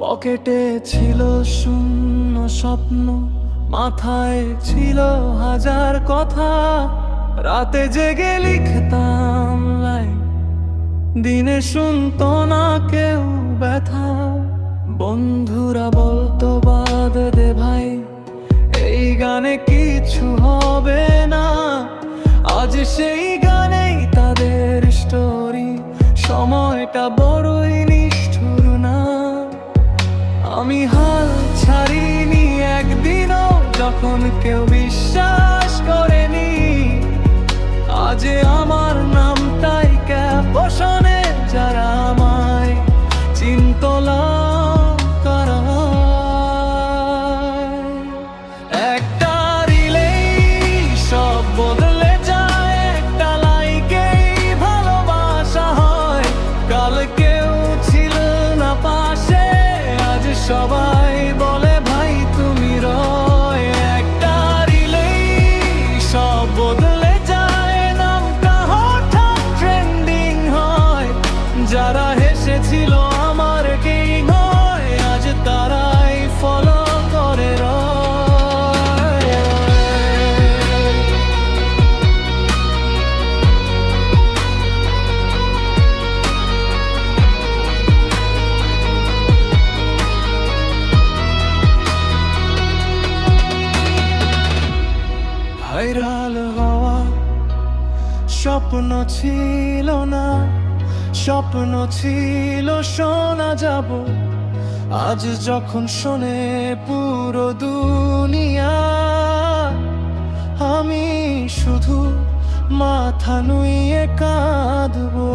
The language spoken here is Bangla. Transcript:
পকেটে ছিল শূন্য স্বপ্ন, মাথায় ছিল হাজার কথা। রাতে জেগে লিখতাম লাইন, দিনে শুনতো না কেউ ব্যথা। বন্ধুরা বলতো বাদ দে ভাই, এই গানে কিছু হবে না। আজ সেই গানেই তাদের স্টোরি, সময়টা বড়ই নিষ্ঠুর না। আমি হাল ছাড়িনি একদিনও, যখন কেউ বিশ্বাস করেনি। আজ আমার নামটাই ক্যাপশনে, যারা আমায় চিন্তলা করা। একটা রিলেই সব বদলে যায়, একটা লাইকেই ভালোবাসা হয়। কাল কেউ ছিল না পাশে, আজ সবাই বলে ভাই তুমি রয়। একটা রিলেই সব বদলে যায়, নামটা হঠাৎ ট্রেন্ডিং হয়। যারা হেসেছিল আমার কিং হয়, আজ তারাই ফলো করে রয়। ভাইরাল হওয়া স্বপ্ন ছিল না, স্বপ্ন ছিল শোনা যাব। আজ যখন শোনে পুরো দুনিয়া, আমি শুধু মাথা নুইয়ে কাঁদবো।